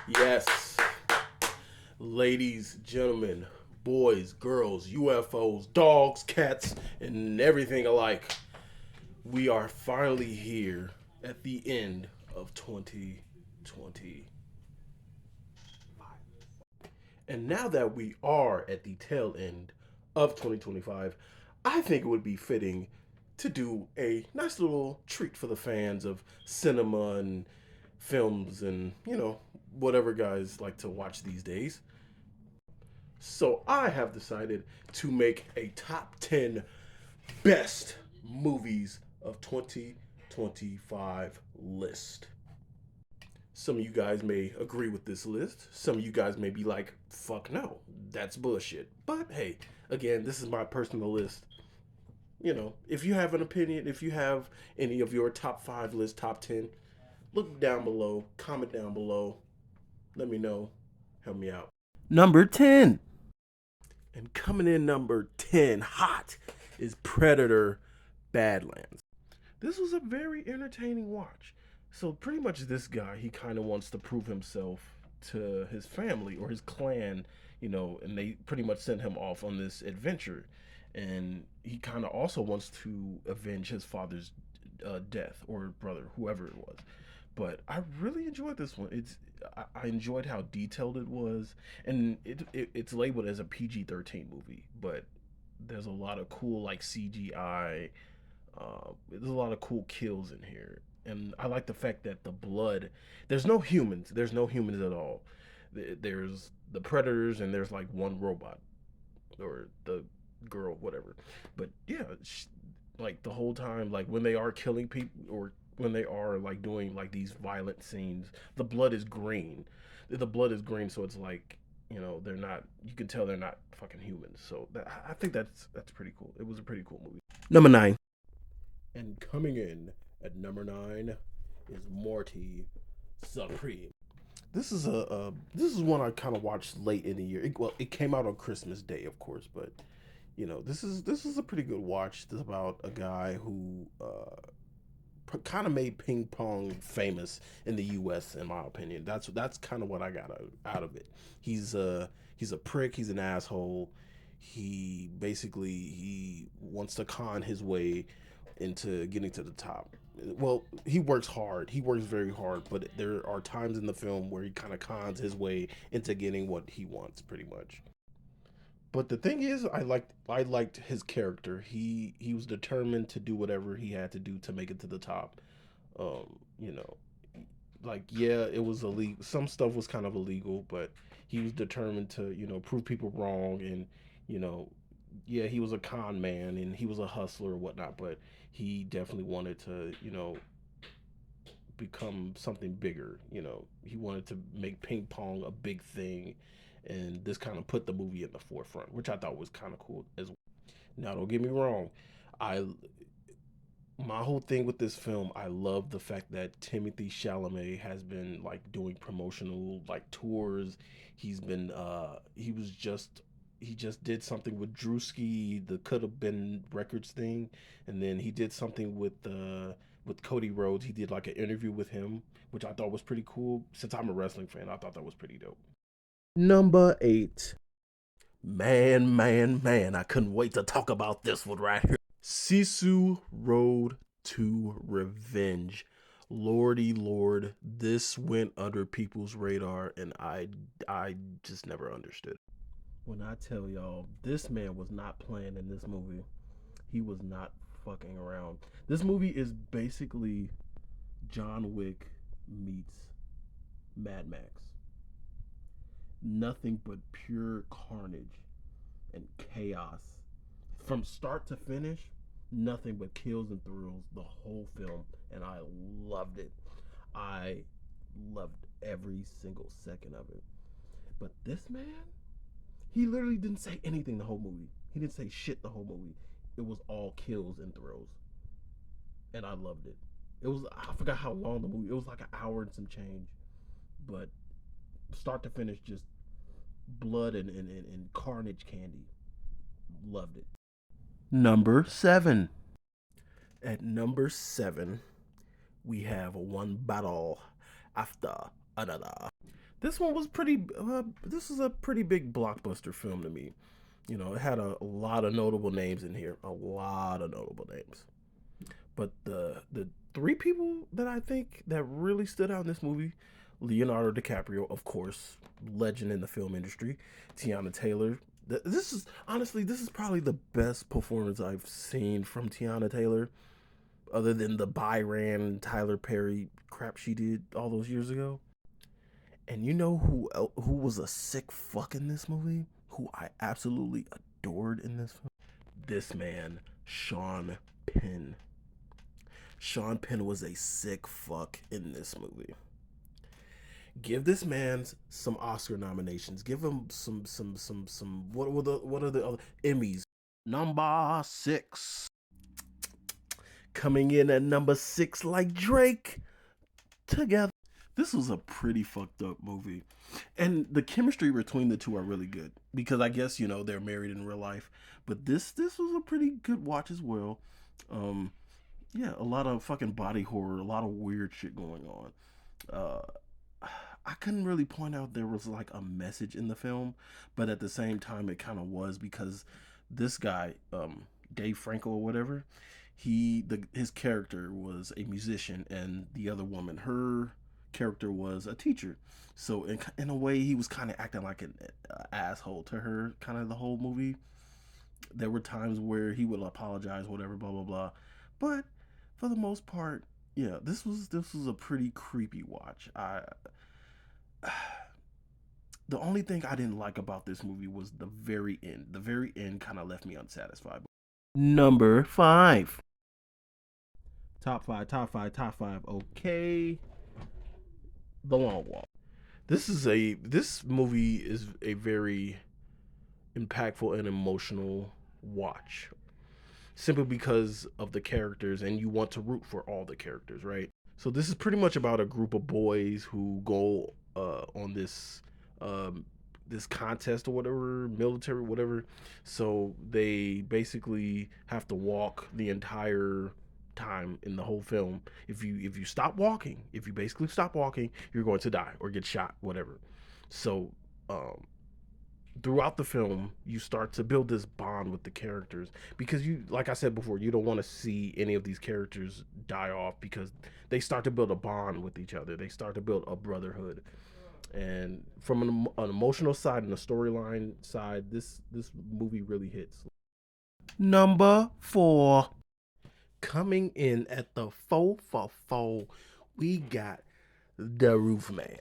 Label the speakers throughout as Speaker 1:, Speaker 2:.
Speaker 1: Yes, ladies, gentlemen, boys, girls, UFOs, dogs, cats, and everything alike. We are finally here at the end of 2020. And now that we are at the tail end of 2025, I think it would be fitting to do a nice little treat for the fans of cinema and films and, whatever guys like to watch these days. So I have decided to make a top 10 best movies of 2025 list. Some of you guys may agree with this list. Some of you guys may be like, fuck no, that's bullshit. But hey, again, this is my personal list. If you have an opinion, if you have any of your top 5 list, top 10, look down below, comment down below, let me know, help me out. Number 10. And coming in number 10, hot, is Predator Badlands. This was a very entertaining watch. So, pretty much, this guy, he kind of wants to prove himself to his family or his clan, and they pretty much sent him off on this adventure. And he kind of also wants to avenge his father's death or brother, whoever it was. But I really enjoyed this one. I enjoyed how detailed it was, and it's labeled as a PG-13 movie, but there's a lot of cool like CGI. There's a lot of cool kills in here, and I like the fact that the blood. There's no humans. There's no humans at all. There's the predators, and there's like one robot or the girl, whatever. But yeah, like the whole time, like when they are killing people or when they are like doing like these violent scenes, the blood is green. The blood is green, so it's like they're not. You can tell they're not fucking humans. So I think that's pretty cool. It was a pretty cool movie. Number 9, and coming in at number 9 is Morty Supreme. This is one I kind of watched late in the year. It came out on Christmas Day, of course, but this is a pretty good watch. It's about a guy who kind of made ping pong famous in the U.S. In my opinion. That's kind of what I got out of it. He's a prick. He's an asshole. He wants to con his way into getting to the top. Well, he works hard. He works very hard, but there are times in the film where he kind of cons his way into getting what he wants, pretty much. But the thing is, I liked his character. He was determined to do whatever he had to do to make it to the top. Um, you know, like yeah, it was illegal. Some stuff was kind of illegal, but he was determined to prove people wrong, and you know, yeah, he was a con man and he was a hustler or whatnot, but he definitely wanted to become something bigger. He wanted to make ping pong a big thing, and this kind of put the movie in the forefront, which I thought was kind of cool as well. Now, don't get me wrong, I my whole thing with this film, I love the fact that Timothy Chalamet has been like doing promotional like tours. He just did something with Drewski, the Could Have Been Records thing, and then he did something with Cody Rhodes. He did like an interview with him, which I thought was pretty cool. Since I'm a wrestling fan, I thought that was pretty dope. Number 8. Man, I couldn't wait to talk about this one right here. Sisu Road to Revenge. Lordy Lord, this went under people's radar, and I just never understood. When I tell y'all, this man was not playing in this movie. He was not fucking around. This movie is basically John Wick meets Mad Max. Nothing but pure carnage and chaos. From start to finish, nothing but kills and thrills the whole film, and I loved it. I loved every single second of it. But this man, he literally didn't say anything the whole movie. He didn't say shit the whole movie. It was all kills and thrills, and I loved it. I forgot how long the movie. It was like an hour and some change, but start to finish, just blood and carnage candy. Loved it. Number 7. At number 7, we have One Battle After Another. This one was pretty. This is a pretty big blockbuster film to me. You know, it had a lot of notable names in here, a lot of notable names. But the three people that I think that really stood out in this movie, Leonardo DiCaprio, of course, legend in the film industry. Tiana Taylor. This is honestly, this is probably the best performance I've seen from Tiana Taylor, other than the Byron Tyler Perry crap she did all those years ago. And you know who was a sick fuck in this movie? Who I absolutely adored in this film? This man, Sean Penn. Sean Penn was a sick fuck in this movie. Give this man some Oscar nominations. Give him some. What are the other Emmys? Number 6, coming in at number 6 like Drake. Together. This was a pretty fucked up movie. And the chemistry between the two are really good because I guess, you know, they're married in real life. But this was a pretty good watch as well. Um yeah, a lot of fucking body horror, a lot of weird shit going on. I couldn't really point out there was like a message in the film, but at the same time it kind of was because this guy, Dave Franco or whatever, his character was a musician, and the other woman, her character was a teacher. So in a way, he was kind of acting like an asshole to her, kind of the whole movie. There were times where he would apologize, whatever, blah blah blah, but for the most part, yeah, this was a pretty creepy watch. I The only thing I didn't like about this movie was the very end. The very end kind of left me unsatisfied. Number 5. Top 5, top 5, top 5. Okay. The Long Walk. This movie is a very impactful and emotional watch. Simply because of the characters, and you want to root for all the characters, right? So this is pretty much about a group of boys who go on this contest or whatever, military whatever. So they basically have to walk the entire time in the whole film. If you stop walking, if you basically stop walking, you're going to die or get shot, whatever. So throughout the film you start to build this bond with the characters because, you like I said before, you don't want to see any of these characters die off because they start to build a bond with each other. They start to build a brotherhood. And from an emotional side and a storyline side, this movie really hits. Number 4, coming in at the 4 for 4, we got The Roof Man.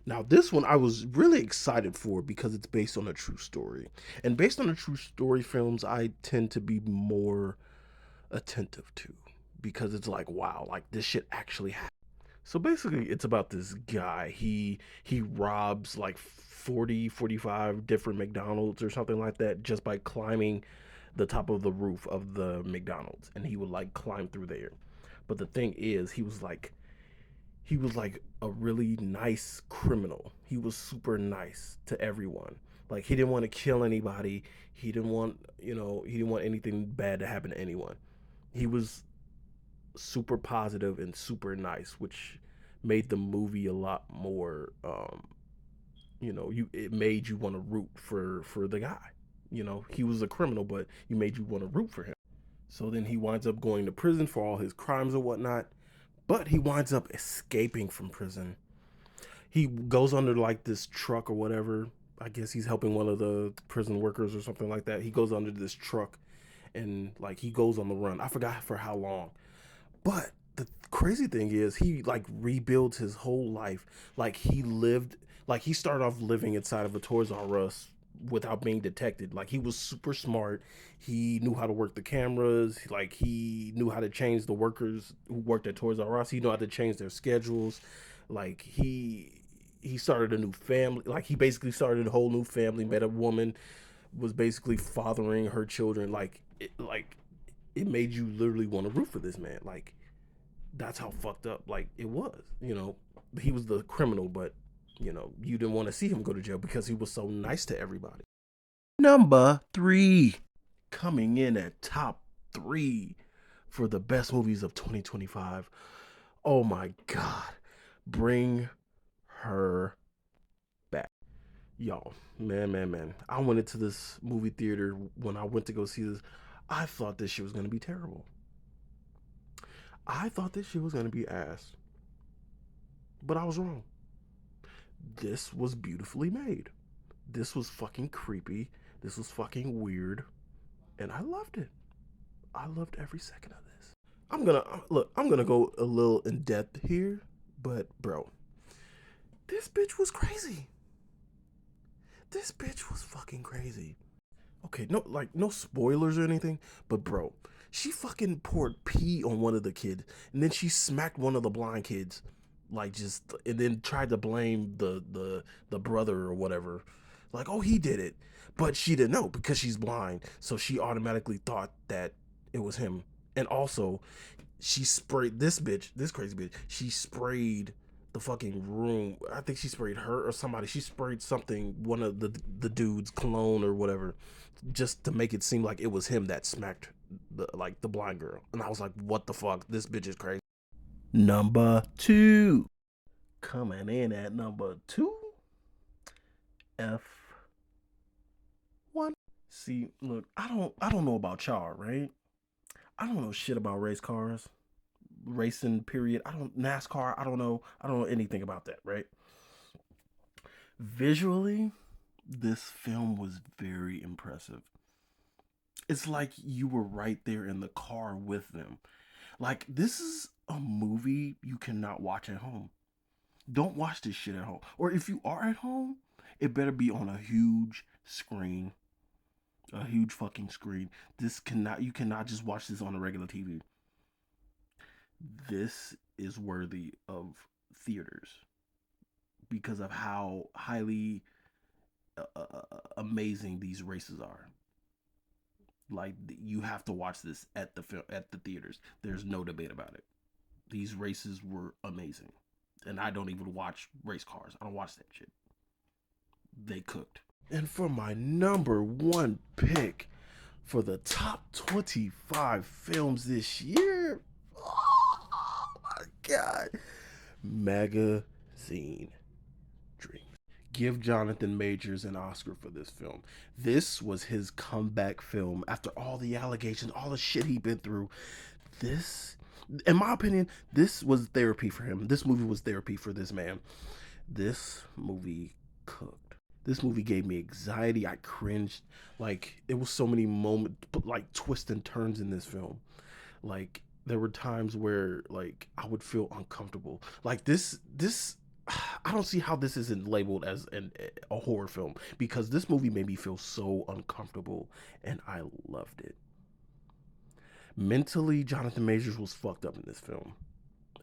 Speaker 1: Now, this one I was really excited for because it's based on a true story. And based on a true story films, I tend to be more attentive to because it's like, wow, like this shit actually happened. So basically, it's about this guy. He robs like 45 different McDonald's or something like that just by climbing the top of the roof of the McDonald's, and he would like climb through there. But the thing is, he was like a really nice criminal. He was super nice to everyone. Like he didn't want to kill anybody. He didn't want anything bad to happen to anyone. He was super positive and super nice, which made the movie a lot more it made you want to root for the guy. He was a criminal, but you made you want to root for him. So then he winds up going to prison for all his crimes and whatnot, but he winds up escaping from prison. He goes under like this truck or whatever. I guess he's helping one of the prison workers or something like that. He goes under this truck and like he goes on the run. I forgot for how long. But the crazy thing is he like rebuilds his whole life. Like he started off living inside of a Toys R Us without being detected. Like he was super smart. He knew how to work the cameras. Like he knew how to change the workers who worked at Toys R Us. He knew how to change their schedules. Like he started a new family. Like he basically started a whole new family. Met a woman, was basically fathering her children. It made you literally want to root for this man. Like that's how fucked up like it was. He was the criminal, but you didn't want to see him go to jail because he was so nice to everybody. Number 3, coming in at top 3 for the best movies of 2025. Oh my god. Bring Her Y'all, man. I went into this movie theater when I went to go see this. I thought this shit was gonna be terrible. I thought this shit was gonna be ass. But I was wrong. This was beautifully made. This was fucking creepy. This was fucking weird. And I loved it. I loved every second of this. I'm gonna go a little in depth here, but bro, this bitch was crazy. This bitch was fucking crazy. Okay, no spoilers or anything, but bro, she fucking poured pee on one of the kids, and then she smacked one of the blind kids, like just, and then tried to blame the brother or whatever, like, oh, he did it, but she didn't know because she's blind, so she automatically thought that it was him, and also she sprayed this crazy bitch. She sprayed the fucking room. I think she sprayed her or somebody. She sprayed something, one of the dude's cologne or whatever, just to make it seem like it was him that smacked the blind girl. And I was like, what the fuck? This bitch is crazy. Number two. Coming in at number two. F1. See, look, I don't know about y'all, right? I don't know shit about race cars, racing period. I don't NASCAR. I don't know anything about that, right? Visually, this film was very impressive. It's like you were right there in the car with them. Like, this is a movie you cannot watch at home. Don't watch this shit at home. Or if you are at home, it better be on a huge screen. A huge fucking screen. You cannot just watch this on a regular TV. This is worthy of theaters because of how highly amazing these races are. Like, you have to watch this at the theaters. There's no debate about it. These races were amazing, and I don't even watch race cars. I don't watch that shit. They cooked. And for my number one pick for the top 25 films this year, oh my god, Magazine Dreams. Give Jonathan Majors an Oscar for this film. This was his comeback film after all the allegations, all the shit he'd been through. This, in my opinion, this was therapy for him. This movie was therapy for this man. This movie cooked. This movie gave me anxiety. I cringed. Like, it was so many moments, like twists and turns in this film. Like, there were times where like I would feel uncomfortable. Like this I don't see how this isn't labeled as a horror film because this movie made me feel so uncomfortable and I loved it. Mentally, Jonathan Majors was fucked up in this film.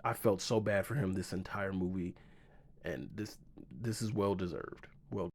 Speaker 1: I felt so bad for him this entire movie, and this is well deserved.